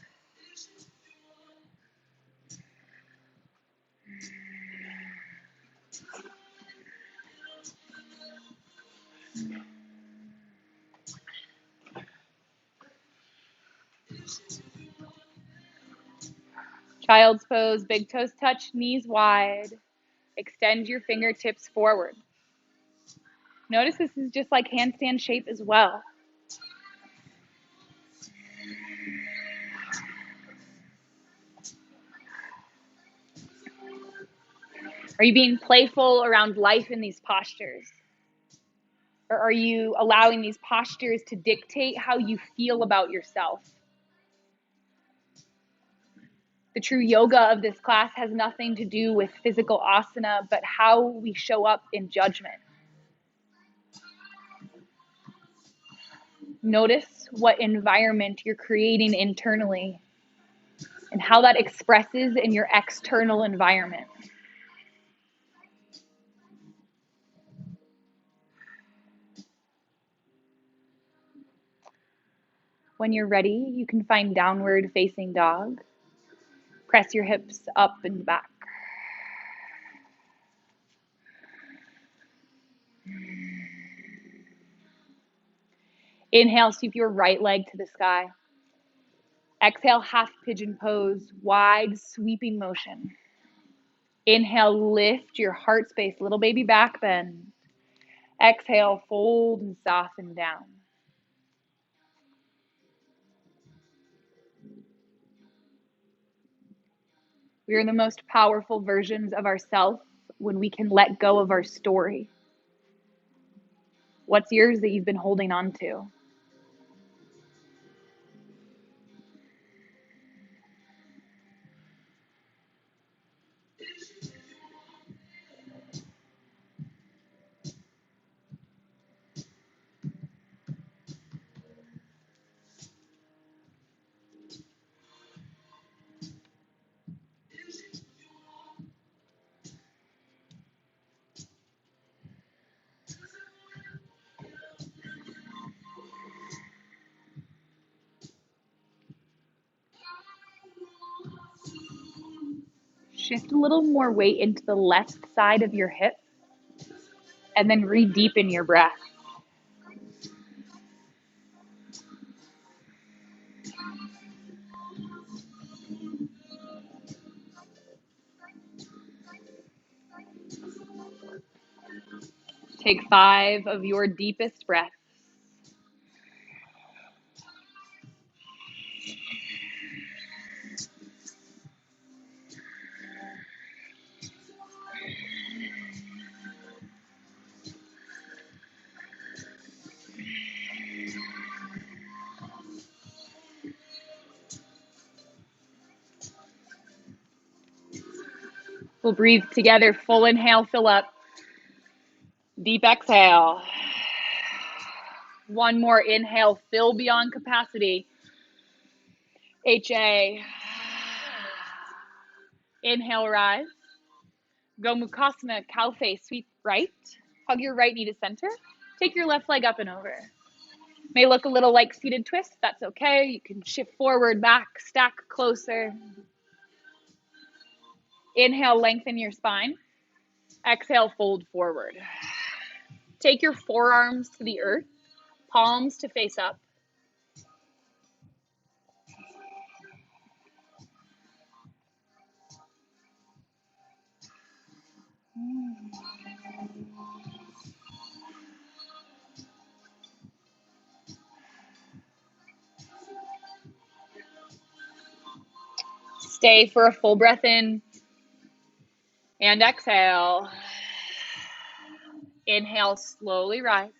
Child's pose, big toes touch, knees wide. Extend your fingertips forward. Notice this is just like handstand shape as well. Are you being playful around life in these postures? Or are you allowing these postures to dictate how you feel about yourself? The true yoga of this class has nothing to do with physical asana, but how we show up in judgment. Notice what environment you're creating internally and how that expresses in your external environment. When you're ready, you can find downward facing dog. Press your hips up and back. Inhale, sweep your right leg to the sky. Exhale, half pigeon pose, wide sweeping motion. Inhale, lift your heart space, little baby back bend. Exhale, fold and soften down. We are the most powerful versions of ourselves when we can let go of our story. What's yours that you've been holding on to? Shift a little more weight into the left side of your hip and then re-deepen your breath. Take 5 of your deepest breaths. We'll breathe together. Full inhale, fill up. Deep exhale. One more inhale, fill beyond capacity. HA. Inhale, rise. Gomukhasana, cow face, sweep right. Hug your right knee to center. Take your left leg up and over. May look a little like seated twist. That's okay. You can shift forward, back, stack closer. Inhale, lengthen your spine. Exhale, fold forward. Take your forearms to the earth, palms to face up. Stay for a full breath in. And exhale. Inhale, slowly rise.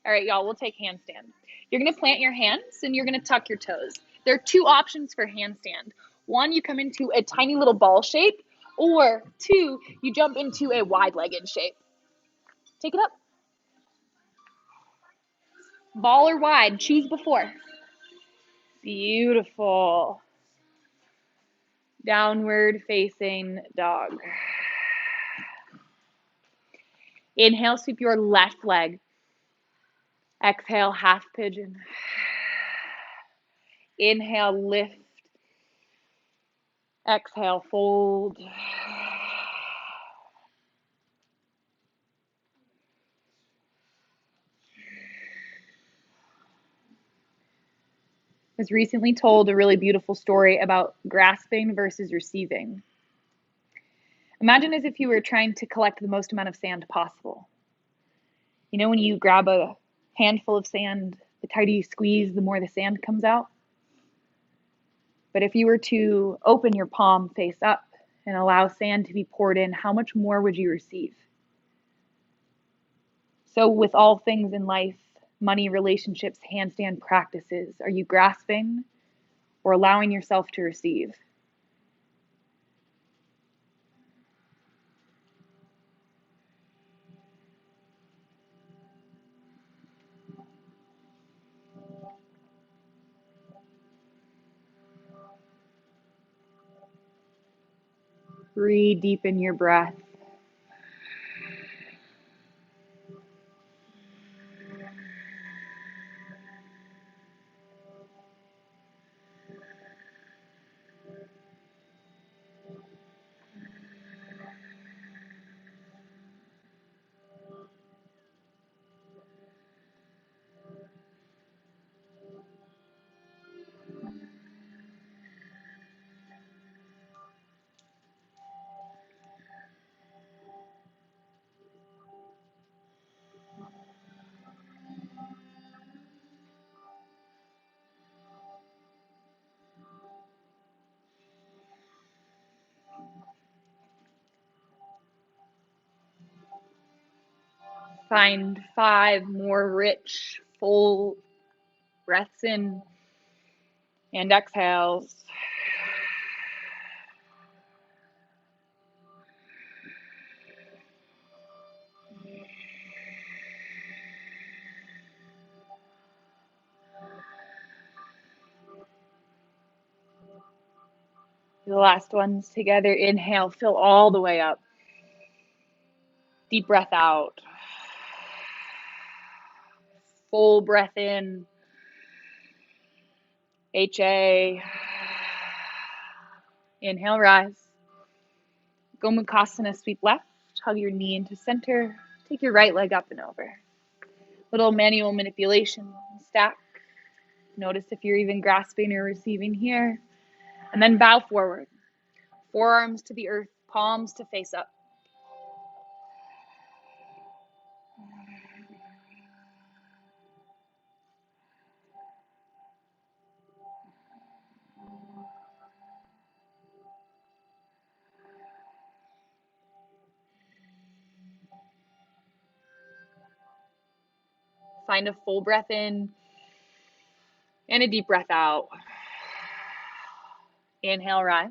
All right, y'all, we'll take handstand. You're going to plant your hands and you're going to tuck your toes. There are two options for handstand. One, you come into a tiny little ball shape, or two, you jump into a wide-legged shape. Take it up. Ball or wide, choose before. Beautiful. Downward facing dog. Inhale, sweep your left leg. Exhale, half pigeon. Inhale, lift. Exhale, fold. I was recently told a really beautiful story about grasping versus receiving. Imagine as if you were trying to collect the most amount of sand possible. You know when you grab a handful of sand, the tighter you squeeze, the more the sand comes out? But if you were to open your palm face up and allow sand to be poured in, how much more would you receive? So with all things in life, money, relationships, handstand practices, are you grasping or allowing yourself to receive? Breathe deep in your breath. Find 5 more rich, full breaths in and exhales. The last ones together. Inhale, fill all the way up. Deep breath out. Full breath in. HA. Inhale, rise. Gomukhasana, sweep left. Hug your knee into center. Take your right leg up and over. Little manual manipulation. Stack. Notice if you're even grasping or receiving here. And then bow forward. Forearms to the earth, palms to face up. Find a full breath in and a deep breath out. Inhale, rise.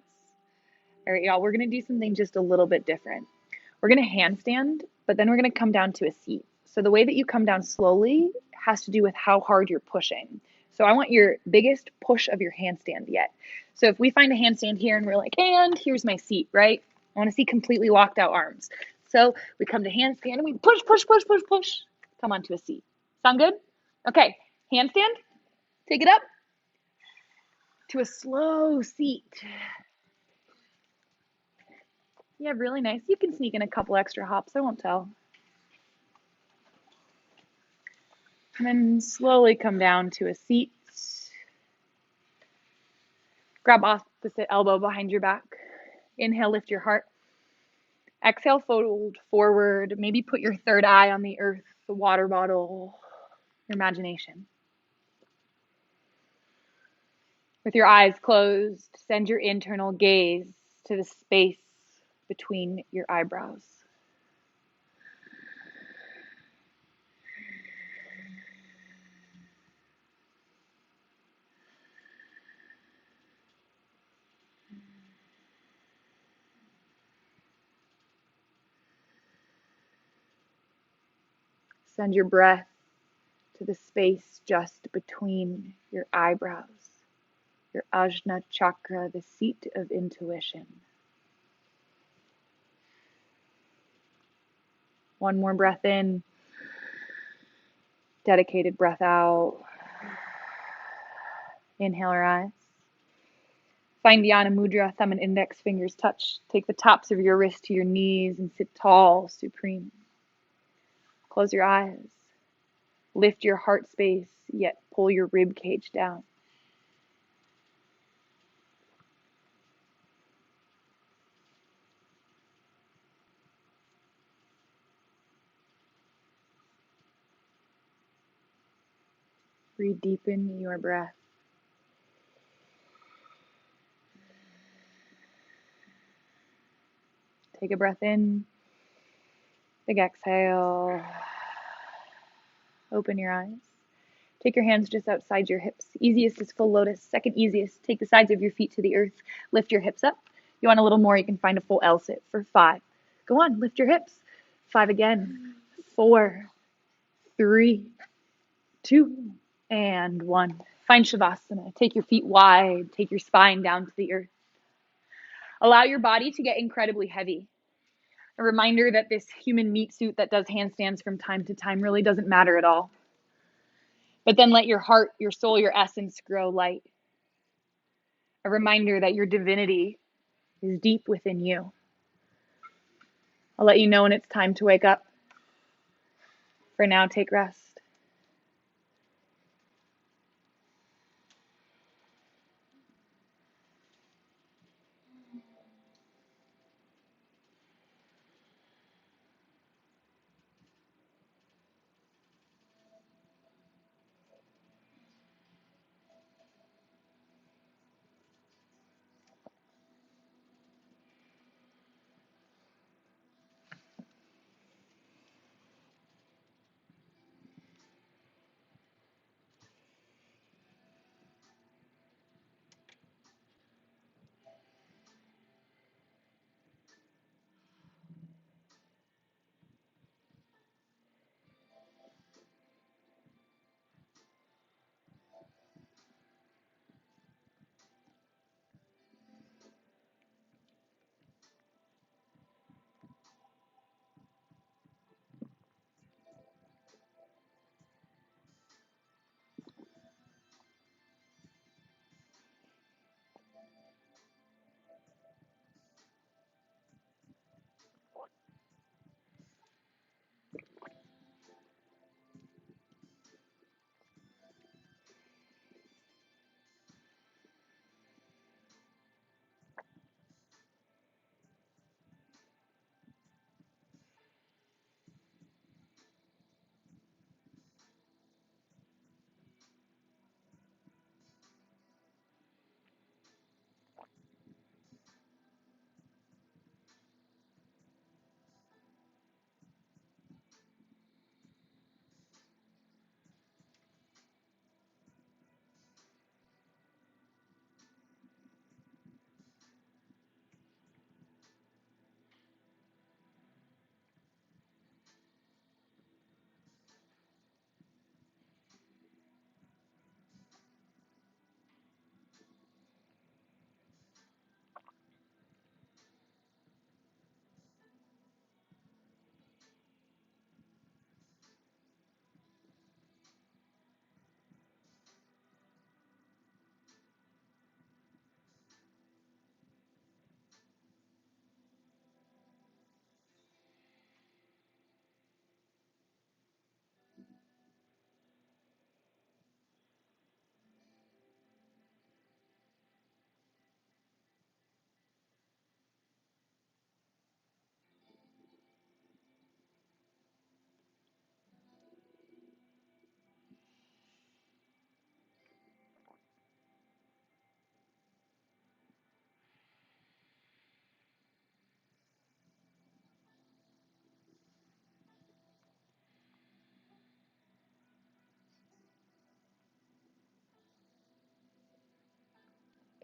All right, y'all, we're going to do something just a little bit different. We're going to handstand, but then we're going to come down to a seat. So the way that you come down slowly has to do with how hard you're pushing. So I want your biggest push of your handstand yet. So if we find a handstand here and we're like, and here's my seat, right? I want to see completely locked out arms. So we come to handstand and we push, push, push, push, push. Come onto a seat. Sound good? Okay, handstand. Take it up to a slow seat. Yeah, really nice. You can sneak in a couple extra hops, I won't tell. And then slowly come down to a seat. Grab opposite elbow behind your back. Inhale, lift your heart. Exhale, fold forward. Maybe put your third eye on the earth, the water bottle, your imagination. With your eyes closed, send your internal gaze to the space between your eyebrows. Send your breath to the space just between your eyebrows, your Ajna chakra, the seat of intuition. One more breath in, dedicated breath out. Inhale, rise. Find Dhyana Mudra, thumb and index fingers touch. Take the tops of your wrists to your knees and sit tall, supreme. Close your eyes. Lift your heart space, yet pull your rib cage down. Breathe deep in your breath. Take a breath in. Big exhale. Open your eyes. Take your hands just outside your hips. Easiest is full lotus. Second easiest, take the sides of your feet to the earth. Lift your hips up. You want a little more, you can find a full L sit for 5. Go on, lift your hips. 5 again. 4, 3, 2, and 1. Find Shavasana. Take your feet wide. Take your spine down to the earth. Allow your body to get incredibly heavy. A reminder that this human meat suit that does handstands from time to time really doesn't matter at all. But then let your heart, your soul, your essence grow light. A reminder that your divinity is deep within you. I'll let you know when it's time to wake up. For now, take rest.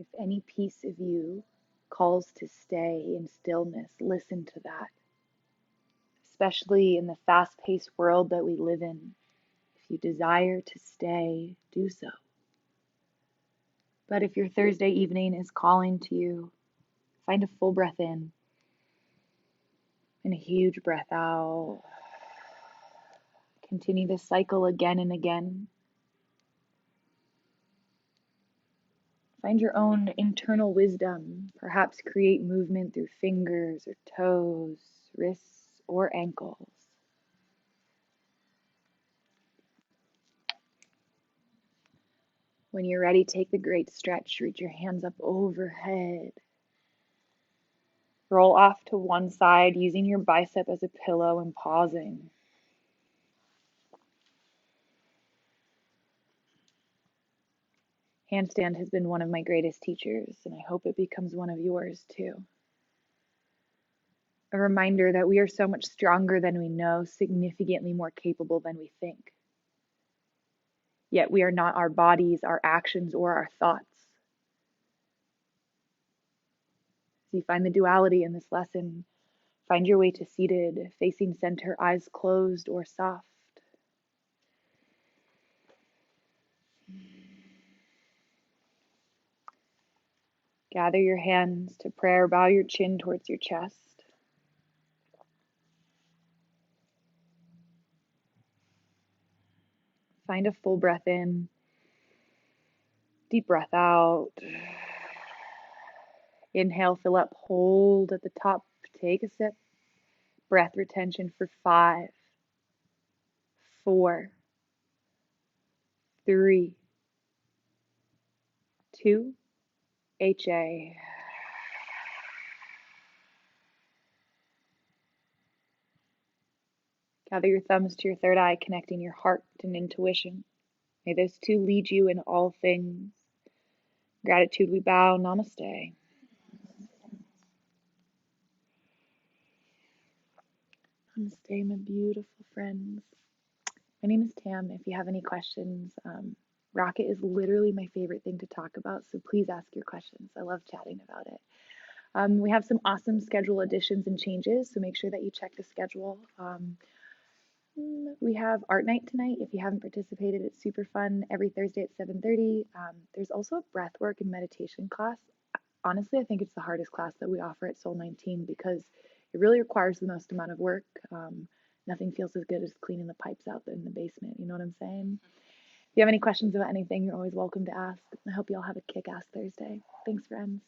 If any piece of you calls to stay in stillness, listen to that, especially in the fast paced world that we live in. If you desire to stay, do so. But if your Thursday evening is calling to you, find a full breath in and a huge breath out. Continue this cycle again and again. Find your own internal wisdom. Perhaps create movement through fingers or toes, wrists, or ankles. When you're ready, take the great stretch. Reach your hands up overhead. Roll off to one side, using your bicep as a pillow and pausing. Handstand has been one of my greatest teachers, and I hope it becomes one of yours too. A reminder that we are so much stronger than we know, significantly more capable than we think. Yet we are not our bodies, our actions, or our thoughts. As you find the duality in this lesson, find your way to seated, facing center, eyes closed or soft. Gather your hands to prayer, bow your chin towards your chest. Find a full breath in, deep breath out. Inhale, fill up, hold at the top, take a sip. Breath retention for 5, 4, 3, 2, HA. Gather your thumbs to your third eye, connecting your heart and intuition. May those two lead you in all things. Gratitude, we bow. Namaste. Namaste, my beautiful friends. My name is Tam. If you have any questions, Rocket is literally my favorite thing to talk about, so please ask your questions. I love chatting about it. We have some awesome schedule additions and changes, so make sure that you check the schedule. We have art night tonight. If you haven't participated, it's super fun every Thursday at 7:30. There's also a breathwork and meditation class. Honestly, I think it's the hardest class that we offer at Soul 19 because it really requires the most amount of work. Nothing feels as good as cleaning the pipes out in the basement. You know what I'm saying? If you have any questions about anything, you're always welcome to ask. I hope you all have a kick-ass Thursday. Thanks, friends.